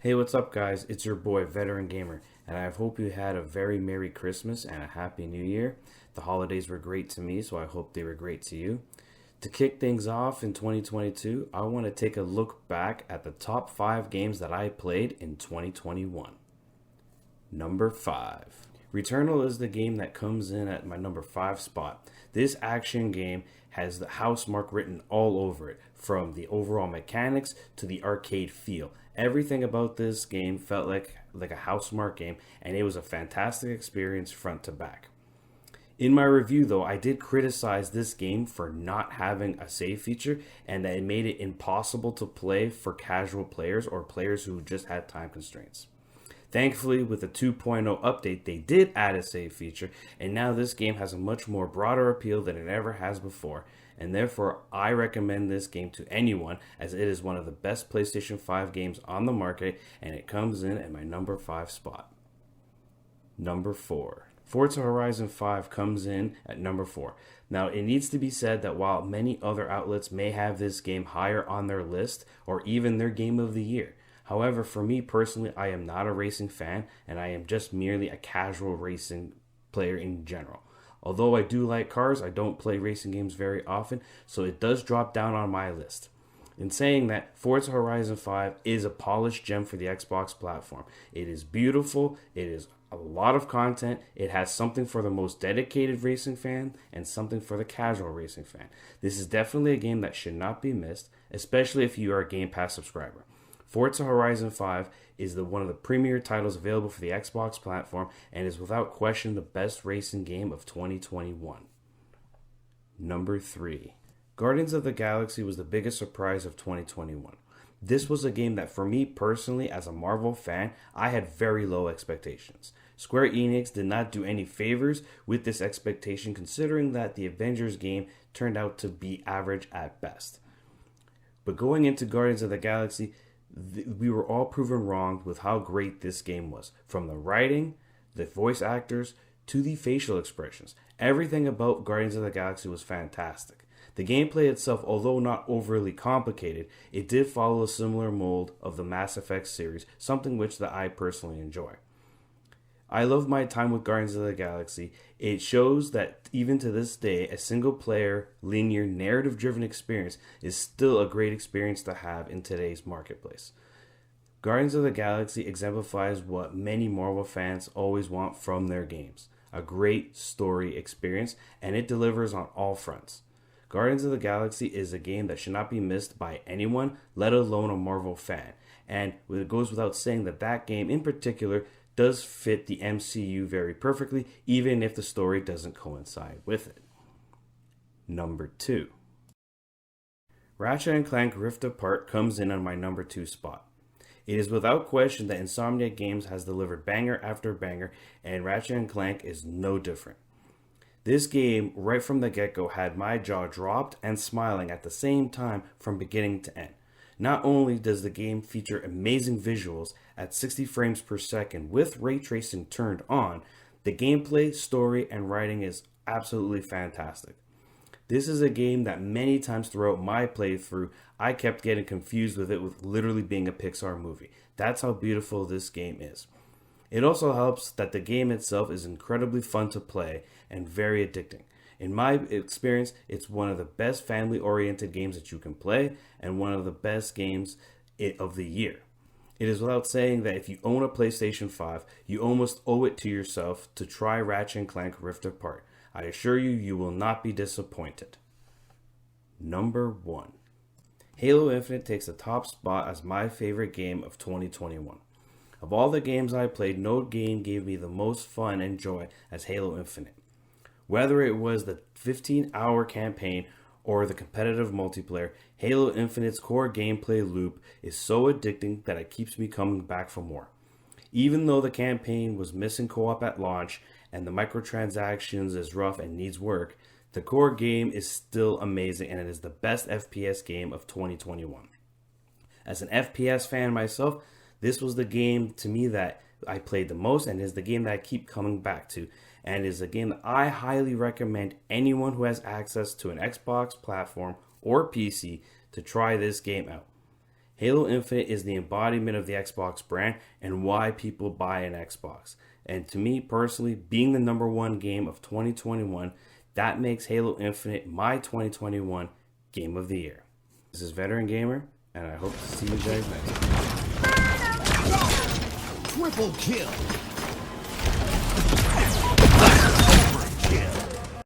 Hey, what's up, guys? It's your boy, Veteran Gamer, and I hope you had a very Merry Christmas and a Happy New Year. The holidays were great to me, so I hope they were great to you. To kick things off in 2022, I want to take a look back at the top 5 games that I played in 2021. Number 5. Returnal is the game that comes in at my number 5 spot. This action game has the house mark written all over it, from the overall mechanics to the arcade feel. Everything about this game felt like a house mark game, and it was a fantastic experience front to back. In my review, though, I did criticize this game for not having a save feature and that it made it impossible to play for casual players or players who just had time constraints. Thankfully, with the 2.0 update, they did add a save feature, and now this game has a much more broader appeal than it ever has before, and therefore I recommend this game to anyone as it is one of the best PlayStation 5 games on the market, and it comes in at my number 5 spot. Number 4. Forza Horizon 5 comes in at number 4. Now, it needs to be said that while many other outlets may have this game higher on their list or even their game of the year, however, for me personally, I am not a racing fan, and I am just merely a casual racing player in general. Although I do like cars, I don't play racing games very often, so it does drop down on my list. In saying that, Forza Horizon 5 is a polished gem for the Xbox platform. It is beautiful, it is a lot of content, it has something for the most dedicated racing fan and something for the casual racing fan. This is definitely a game that should not be missed, especially if you are a Game Pass subscriber. Forza Horizon 5 is one of the premier titles available for the Xbox platform and is without question the best racing game of 2021. Number 3. Guardians of the Galaxy was the biggest surprise of 2021. This was a game that for me personally as a Marvel fan, I had very low expectations. Square Enix did not do any favors with this expectation considering that the Avengers game turned out to be average at best. But going into Guardians of the Galaxy, we were all proven wrong with how great this game was. From the writing, the voice actors, to the facial expressions. Everything about Guardians of the Galaxy was fantastic. The gameplay itself, although not overly complicated, it did follow a similar mold of the Mass Effect series, something which that I personally enjoy. I love my time with Guardians of the Galaxy. It shows that even to this day, a single-player, linear, narrative-driven experience is still a great experience to have in today's marketplace. Guardians of the Galaxy exemplifies what many Marvel fans always want from their games. A great story experience, and it delivers on all fronts. Guardians of the Galaxy is a game that should not be missed by anyone, let alone a Marvel fan. And it goes without saying that that game in particular does fit the MCU very perfectly, even if the story doesn't coincide with it. Number 2. Ratchet and Clank Rift Apart comes in on my number 2 spot. It is without question that Insomniac Games has delivered banger after banger, and Ratchet and Clank is no different. This game, right from the get-go, had my jaw dropped and smiling at the same time from beginning to end. Not only does the game feature amazing visuals at 60 frames per second with ray tracing turned on, the gameplay, story, and writing is absolutely fantastic. This is a game that many times throughout my playthrough, I kept getting confused with it with literally being a Pixar movie. That's how beautiful this game is. It also helps that the game itself is incredibly fun to play and very addicting. In my experience, it's one of the best family-oriented games that you can play and one of the best games of the year. It is without saying that if you own a PlayStation 5, you almost owe it to yourself to try Ratchet and Clank Rift Apart. I assure you, you will not be disappointed. Number 1. Halo Infinite takes the top spot as my favorite game of 2021. Of all the games I played, no game gave me the most fun and joy as Halo Infinite. Whether it was the 15-hour campaign or the competitive multiplayer, Halo Infinite's core gameplay loop is so addicting that it keeps me coming back for more. Even though the campaign was missing co-op at launch and the microtransactions is rough and needs work, the core game is still amazing and it is the best FPS game of 2021. As an FPS fan myself, this was the game to me that I played the most and is the game that I keep coming back to, and is a game that I highly recommend anyone who has access to an Xbox platform or PC to try this game out. Halo Infinite is the embodiment of the Xbox brand and why people buy an Xbox. And to me personally, being the number one game of 2021, that makes Halo Infinite my 2021 Game of the Year. This is Veteran Gamer, and I hope to see you guys next time. Triple kill.